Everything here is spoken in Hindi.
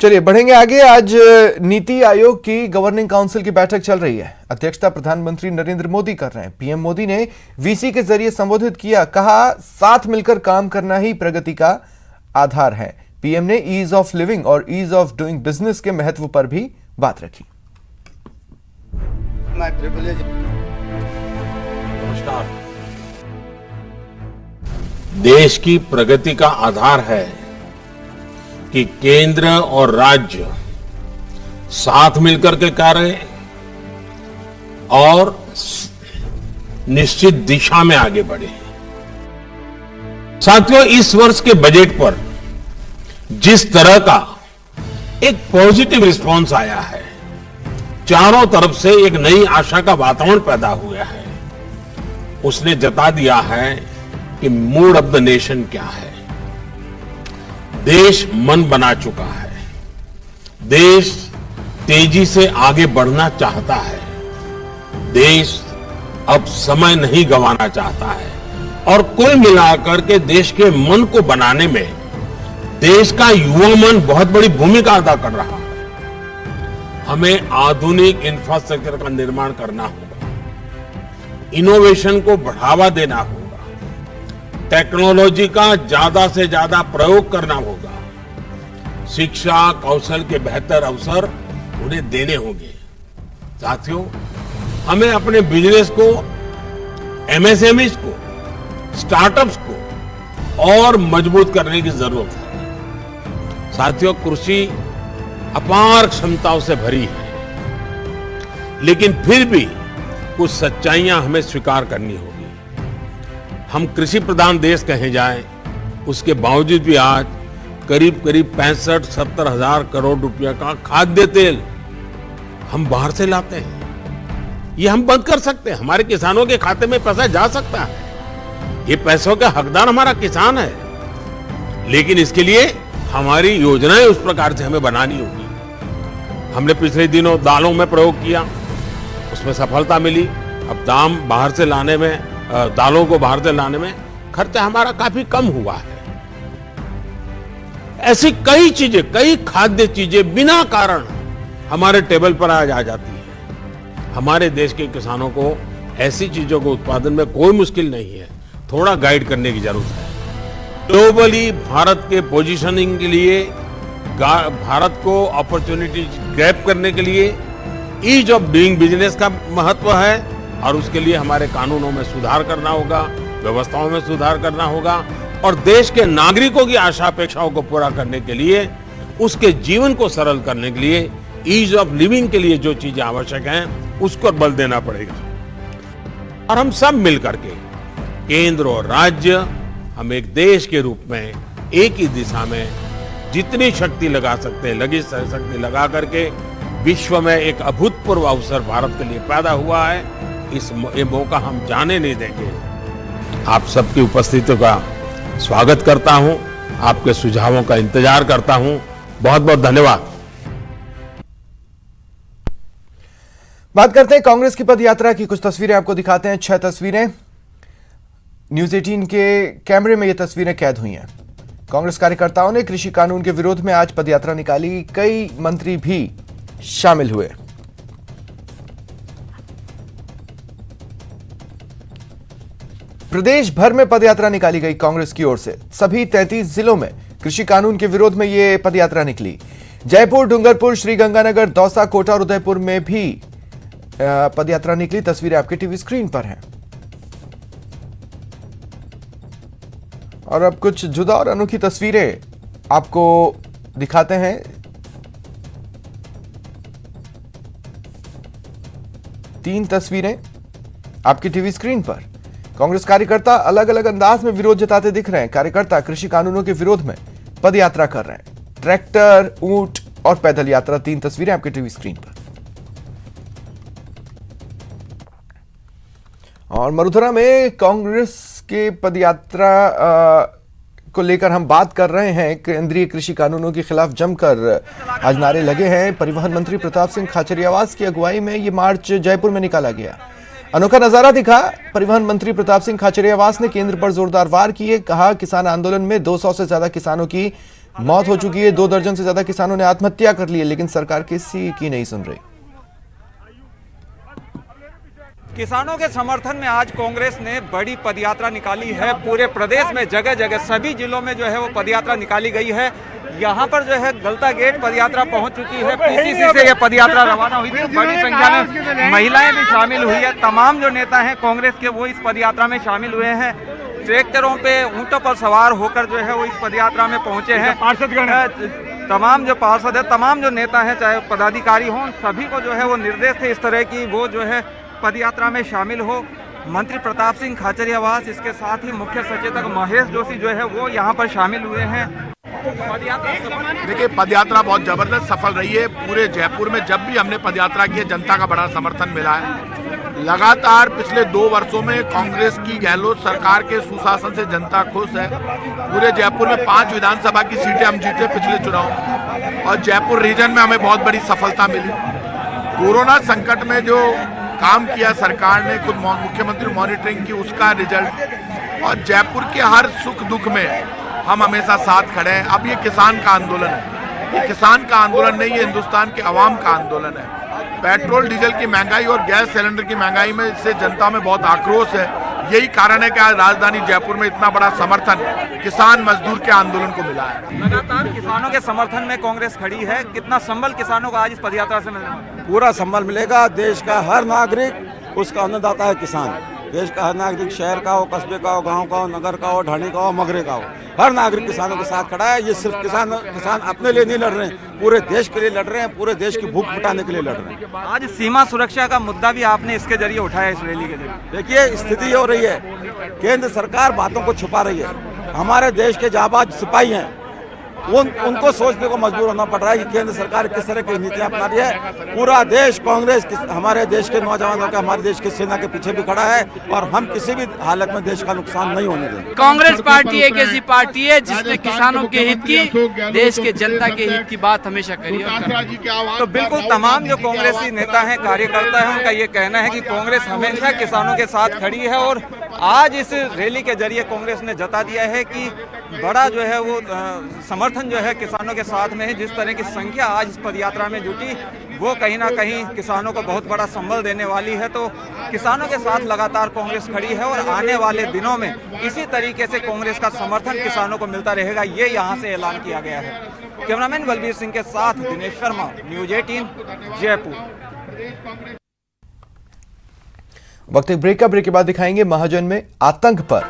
चलिए बढ़ेंगे आगे। आज नीति आयोग की गवर्निंग काउंसिल की बैठक चल रही है। अध्यक्षता प्रधानमंत्री नरेंद्र मोदी कर रहे हैं। पीएम मोदी ने वीसी के जरिए संबोधित किया, कहा साथ मिलकर काम करना ही प्रगति का आधार है। पीएम ने ईज ऑफ लिविंग और ईज ऑफ डूइंग बिजनेस के महत्व पर भी बात रखी। नमस्कार। देश की प्रगति का आधार है कि केंद्र और राज्य साथ मिलकर के कार्य करें और निश्चित दिशा में आगे बढ़े। साथियों, इस वर्ष के बजट पर जिस तरह का एक पॉजिटिव रिस्पांस आया है, चारों तरफ से एक नई आशा का वातावरण पैदा हुआ है, उसने जता दिया है कि मूड ऑफ द नेशन क्या है। देश मन बना चुका है। देश तेजी से आगे बढ़ना चाहता है। देश अब समय नहीं गंवाना चाहता है और कुल मिलाकर के देश के मन को बनाने में देश का युवा मन बहुत बड़ी भूमिका अदा कर रहा है। हमें आधुनिक इंफ्रास्ट्रक्चर का निर्माण करना होगा, इनोवेशन को बढ़ावा देना होगा, टेक्नोलॉजी का ज्यादा से ज्यादा प्रयोग करना होगा, शिक्षा कौशल के बेहतर अवसर उन्हें देने होंगे। साथियों, हमें अपने बिजनेस को, एमएसएमईज को, स्टार्टअप्स को और मजबूत करने की जरूरत है। साथियों, कृषि अपार क्षमताओं से भरी है, लेकिन फिर भी कुछ सच्चाइयां हमें स्वीकार करनी होगी। हम कृषि प्रधान देश कहे जाएं, उसके बावजूद भी आज करीब 65-70 हजार करोड़ रुपया का खाद्य तेल हम बाहर से लाते हैं। ये हम बंद कर सकते हैं। हमारे किसानों के खाते में पैसा जा सकता है। ये पैसों का हकदार हमारा किसान है, लेकिन इसके लिए हमारी योजनाएं उस प्रकार से हमें बनानी होगी। हमने पिछले दिनों दालों में प्रयोग किया, उसमें सफलता मिली। अब दालों को बाहर से लाने में खर्चा हमारा काफी कम हुआ है। ऐसी कई चीजें, कई खाद्य चीजें बिना कारण हमारे टेबल पर आज आ जाती है। हमारे देश के किसानों को ऐसी चीजों को उत्पादन में कोई मुश्किल नहीं है, थोड़ा गाइड करने की जरूरत है। ग्लोबली भारत के पोजीशनिंग के लिए, भारत को अपॉर्चुनिटी ग्रैब करने के लिए ईज ऑफ डूइंग बिजनेस का महत्व है और उसके लिए हमारे कानूनों में सुधार करना होगा, व्यवस्थाओं में सुधार करना होगा और देश के नागरिकों की आशा अपेक्षाओं को पूरा करने के लिए, उसके जीवन को सरल करने के लिए, ईज ऑफ लिविंग के लिए जो चीजें आवश्यक हैं, उसको बल देना पड़ेगा। और हम सब मिलकर के, केंद्र और राज्य, हम एक देश के रूप में एक ही दिशा में जितनी शक्ति लगा सकते हैं, लगी शक्ति लगा करके विश्व में एक अभूतपूर्व अवसर भारत के लिए पैदा हुआ है। ये मौका हम जाने नहीं देंगे। आप सबकी उपस्थिति का स्वागत करता हूं, आपके सुझावों का इंतजार करता हूं। बहुत बहुत धन्यवाद। बात करते हैं कांग्रेस की पदयात्रा की। कुछ तस्वीरें आपको दिखाते हैं। 6 तस्वीरें न्यूज 18 के कैमरे में ये तस्वीरें कैद हुई हैं। कांग्रेस कार्यकर्ताओं ने कृषि कानून के विरोध में आज पदयात्रा निकाली। कई मंत्री भी शामिल हुए। प्रदेश भर में पदयात्रा निकाली गई कांग्रेस की ओर से। सभी 33 जिलों में कृषि कानून के विरोध में यह पदयात्रा निकली। जयपुर, डूंगरपुर, श्रीगंगानगर, दौसा, कोटा और उदयपुर में भी पदयात्रा निकली। तस्वीरें आपके टीवी स्क्रीन पर हैं। और अब कुछ जुदा और अनोखी तस्वीरें आपको दिखाते हैं। तीन तस्वीरें आपकी टीवी स्क्रीन पर। कांग्रेस कार्यकर्ता अलग अलग अंदाज में विरोध जताते दिख रहे हैं। कार्यकर्ता कृषि कानूनों के विरोध में पदयात्रा कर रहे हैं। ट्रैक्टर, ऊंट और पैदल यात्रा। 3 तस्वीरें आपके टीवी स्क्रीन पर। और मरुधरा में कांग्रेस के पदयात्रा को लेकर हम बात कर रहे हैं। केंद्रीय कृषि कानूनों के खिलाफ जमकर आज नारे लगे हैं। परिवहन मंत्री प्रताप सिंह खाचरियावास की अगुवाई में ये मार्च जयपुर में निकाला गया। अनोखा नजारा दिखा। परिवहन मंत्री प्रताप सिंह खाचरियावास ने केंद्र पर जोरदार वार किए। कहा किसान आंदोलन में 200 से ज्यादा किसानों की मौत हो चुकी है। 2 दर्जन से ज्यादा किसानों ने आत्महत्या कर ली है, लेकिन सरकार किसी की नहीं सुन रही। किसानों के समर्थन में आज कांग्रेस ने बड़ी पदयात्रा निकाली है। पूरे प्रदेश में जगह जगह सभी जिलों में जो है वो पदयात्रा निकाली गई है। यहाँ पर जो है गलता गेट पदयात्रा पहुँच चुकी है। पीसीसी से ये पदयात्रा रवाना हुई थी। बड़ी संख्या में महिलाएं भी शामिल हुई है। तमाम जो नेता हैं कांग्रेस के वो इस पदयात्रा में शामिल हुए हैं। ट्रैक्टरों पे ऊँटों पर सवार होकर जो है वो इस पदयात्रा में पहुँचे हैं। तमाम जो पार्षद है, तमाम जो नेता हैं, चाहे पदाधिकारी हों, सभी को जो है वो निर्देश थे इस तरह की वो जो है पदयात्रा में शामिल हो। मंत्री प्रताप सिंह खाचरियावास, इसके साथ ही मुख्य सचेतक महेश जोशी जो है वो यहाँ पर शामिल हुए हैं। देखिए, पदयात्रा बहुत जबरदस्त सफल रही है। पूरे जयपुर में जब भी हमने पदयात्रा की है, जनता का बड़ा समर्थन मिला है। लगातार पिछले 2 वर्षों में कांग्रेस की गहलोत सरकार के सुशासन से जनता खुश है। पूरे जयपुर में 5 विधानसभा की सीटें हम जीते पिछले चुनाव में, और जयपुर रीजन में हमें बहुत बड़ी सफलता मिली। कोरोना संकट में जो काम किया सरकार ने, खुद मुख्यमंत्री मॉनिटरिंग की, उसका रिजल्ट, और जयपुर के हर सुख दुख में हम हमेशा साथ खड़े हैं। अब ये किसान का आंदोलन है, ये किसान का आंदोलन नहीं, ये हिंदुस्तान के अवाम का आंदोलन है। पेट्रोल डीजल की महंगाई और गैस सिलेंडर की महंगाई में से जनता में बहुत आक्रोश है। यही कारण है कि आज राजधानी जयपुर में इतना बड़ा समर्थन किसान मजदूर के आंदोलन को मिला है। लगातार किसानों के समर्थन में कांग्रेस खड़ी है। कितना संबल किसानों को आज इस पदयात्रा से मिलने वाला है? पूरा संबल मिलेगा। देश का हर नागरिक उसका अन्नदाता है किसान। देश का हर नागरिक, शहर का हो, कस्बे का हो, गांव का हो, नगर का हो, ढाणी का हो, मगरे का हो, हर नागरिक किसानों के साथ खड़ा है। ये सिर्फ किसान अपने लिए नहीं लड़ रहे हैं, पूरे देश के लिए लड़ रहे हैं, पूरे देश की भूख मिटाने के लिए लड़ रहे हैं। आज सीमा सुरक्षा का मुद्दा भी आपने इसके जरिए उठाया, इस रैली के जरिए। देखिए, स्थिति ये हो रही है, केंद्र सरकार बातों को छुपा रही है। हमारे देश के जाबाज सिपाही हैं, उनको सोचने को मजबूर होना पड़ रहा है कि केंद्र सरकार किस तरह की नीतियां अपना रही है। पूरा देश कांग्रेस हमारे देश के नौजवानों के, हमारे देश की सेना के पीछे भी खड़ा है, और हम किसी भी हालत में देश का नुकसान नहीं होने देंगे। कांग्रेस पार्टी एक ऐसी पार्टी है जिसने किसानों के हित की, देश के जनता के हित की बात हमेशा करी है। तो बिल्कुल तमाम जो कांग्रेसी नेता हैं, कार्यकर्ता हैं, उनका ये कहना है कि कांग्रेस हमेशा किसानों के साथ खड़ी है। और आज इस रैली के जरिए कांग्रेस ने जता दिया है कि बड़ा जो है वो समर्थन जो है किसानों के साथ में है। जिस तरह की संख्या आज इस पदयात्रा में जुटी, वो कहीं ना कहीं किसानों को बहुत बड़ा संबल देने वाली है। तो किसानों के साथ लगातार कांग्रेस खड़ी है, और आने वाले दिनों में इसी तरीके से कांग्रेस का समर्थन किसानों को मिलता रहेगा, ये यहाँ से ऐलान किया गया है। कैमरामैन बलबीर सिंह के साथ दिनेश शर्मा, न्यूज 18 जयपुर। वक्त एक ब्रेक का। ब्रेक के बाद दिखाएंगे महाजन में आतंक पर